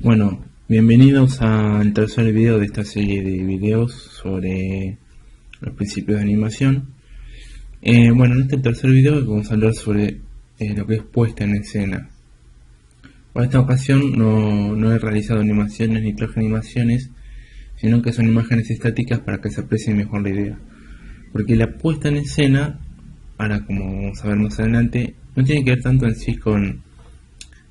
Bueno, bienvenidos al tercer video de esta serie de videos sobre los principios de animación. Bueno, en este tercer video vamos a hablar sobre lo que es puesta en escena. Para esta ocasión no he realizado animaciones ni traje animaciones, sino que son imágenes estáticas para que se aprecie mejor la idea. Porque la puesta en escena, ahora como vamos a ver más adelante, no tiene que ver tanto en sí con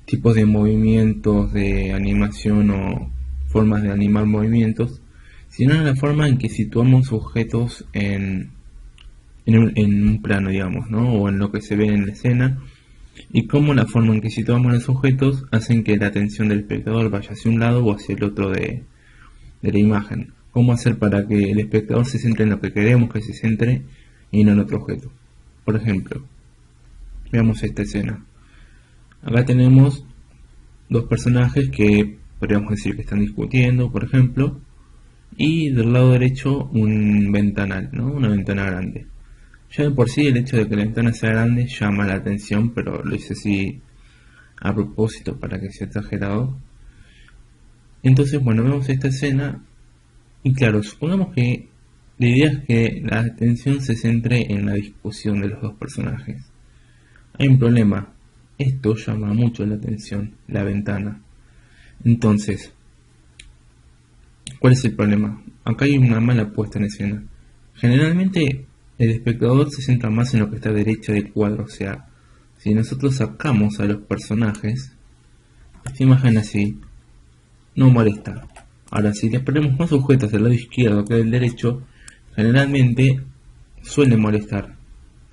tipos de movimientos de animación o formas de animar movimientos, sino en la forma en que situamos objetos en un plano, digamos, ¿no? O en lo que se ve en la escena, y cómo la forma en que situamos los objetos hacen que la atención del espectador vaya hacia un lado o hacia el otro de la imagen. Cómo hacer para que el espectador se centre en lo que queremos que se centre y no en otro objeto. Por ejemplo, veamos esta escena. Acá tenemos dos personajes que podríamos decir que están discutiendo, por ejemplo, y del lado derecho un ventanal, ¿no? Una ventana grande. Ya de por sí el hecho de que la ventana sea grande llama la atención, pero lo hice así a propósito para que sea exagerado. Entonces, bueno, vemos esta escena y claro, supongamos que la idea es que la atención se centre en la discusión de los dos personajes. Hay un problema. Esto llama mucho la atención, la ventana. Entonces, ¿cuál es el problema? Acá hay una mala puesta en escena. Generalmente el espectador se centra más en lo que está a derecha del cuadro. O sea, si nosotros sacamos a los personajes, esta imagen así no molesta. Ahora, si les ponemos más objetos del lado izquierdo que del derecho, generalmente suele molestar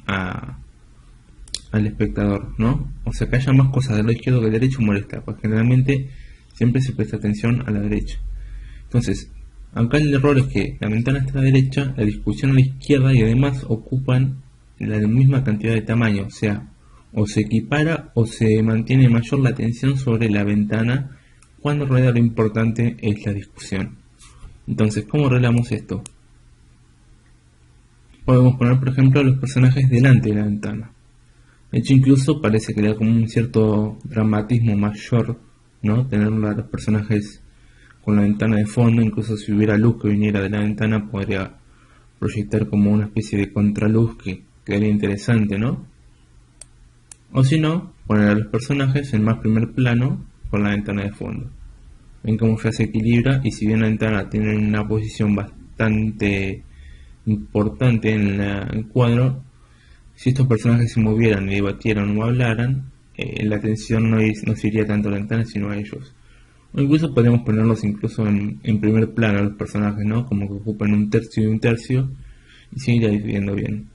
al espectador, ¿no? O sea, que haya más cosas del lado izquierdo que del derecho molesta, pues generalmente siempre se presta atención a la derecha. Entonces, acá el error es que la ventana está a la derecha, la discusión a la izquierda y además ocupan la misma cantidad de tamaño, o sea, o se equipara o se mantiene mayor la atención sobre la ventana cuando en realidad lo importante es la discusión. Entonces, ¿cómo arreglamos esto? Podemos poner, por ejemplo, a los personajes delante de la ventana. De hecho, incluso parece que le da como un cierto dramatismo mayor, ¿no? Tener a los personajes con la ventana de fondo. Incluso si hubiera luz que viniera de la ventana, podría proyectar como una especie de contraluz que quedaría interesante, ¿no? O si no, poner a los personajes en más primer plano con la ventana de fondo. Ven cómo ya se equilibra, y si bien la ventana tiene una posición bastante importante en el cuadro, si estos personajes se movieran y debatieran o hablaran, la atención no se iría tanto a la ventana sino a ellos. O incluso podemos ponerlos incluso en primer plano a los personajes, ¿no? Como que ocupan un tercio y un tercio, y se iría viendo bien.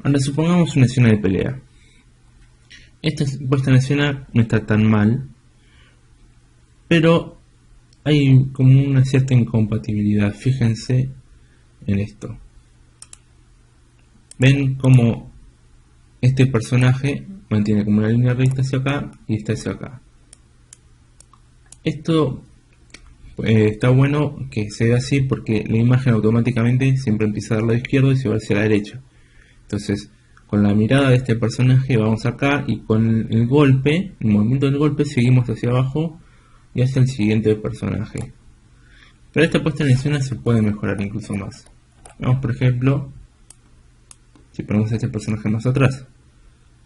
Ahora supongamos una escena de pelea. Esta puesta en escena no está tan mal, pero hay como una cierta incompatibilidad. Fíjense en esto. Ven como este personaje mantiene como una línea recta hacia acá y esta hacia acá. Esto está bueno que sea así porque la imagen automáticamente siempre empieza del lado izquierdo y se va hacia la derecha. Entonces, con la mirada de este personaje vamos acá y con el golpe, el movimiento del golpe, seguimos hacia abajo y hacia el siguiente personaje. Pero esta puesta en escena se puede mejorar incluso más. Vamos, por ejemplo, si ponemos a este personaje más atrás,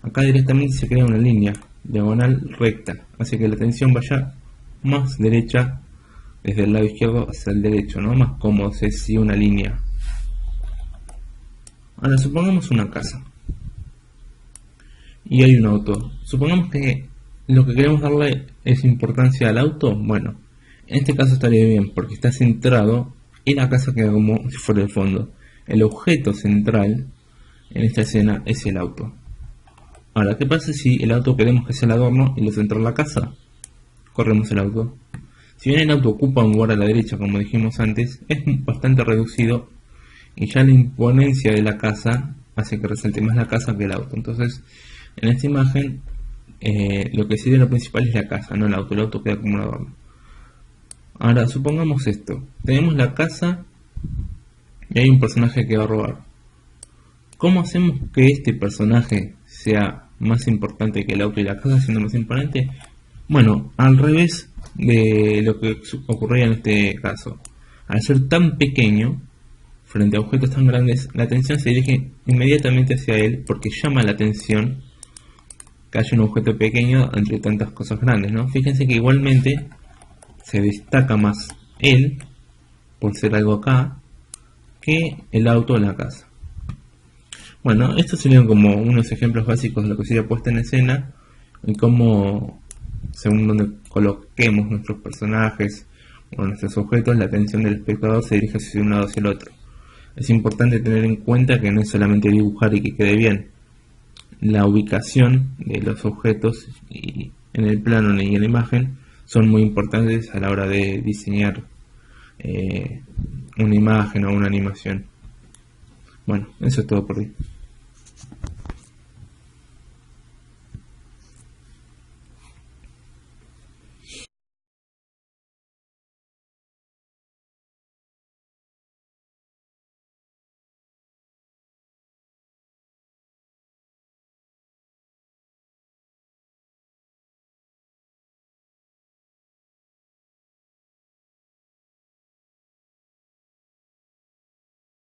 acá directamente se crea una línea diagonal recta, hace que la atención vaya más derecha desde el lado izquierdo hacia el derecho, ¿no? Más cómodo se sigue una línea. Ahora supongamos una casa y hay un auto. Supongamos que lo que queremos darle es importancia al auto. Bueno, en este caso estaría bien porque está centrado y la casa queda como si fuera el fondo. El objeto central en esta escena es el auto. Ahora, ¿qué pasa si el auto queremos que sea el adorno y lo centra en la casa? Corremos el auto. Si bien el auto ocupa un lugar a la derecha, como dijimos antes, es bastante reducido y ya la imponencia de la casa hace que resalte más la casa que el auto. Entonces, en esta imagen, lo que sería lo principal es la casa, no el auto. El auto queda como un adorno. Ahora, supongamos esto. Tenemos la casa y hay un personaje que va a robar. ¿Cómo hacemos que este personaje sea más importante que el auto y la casa siendo más imponente? Bueno, al revés de lo que ocurría en este caso. Al ser tan pequeño, frente a objetos tan grandes, la atención se dirige inmediatamente hacia él porque llama la atención que haya un objeto pequeño entre tantas cosas grandes, ¿no? Fíjense que igualmente se destaca más él, por ser algo acá, que el auto o la casa. Bueno, estos serían como unos ejemplos básicos de lo que sería puesta en escena y cómo, según donde coloquemos nuestros personajes o nuestros objetos, la atención del espectador se dirige hacia un lado o hacia el otro. Es importante tener en cuenta que no es solamente dibujar y que quede bien. La ubicación de los objetos y en el plano y en la imagen son muy importantes a la hora de diseñar una imagen o una animación. Bueno, eso es todo por hoy.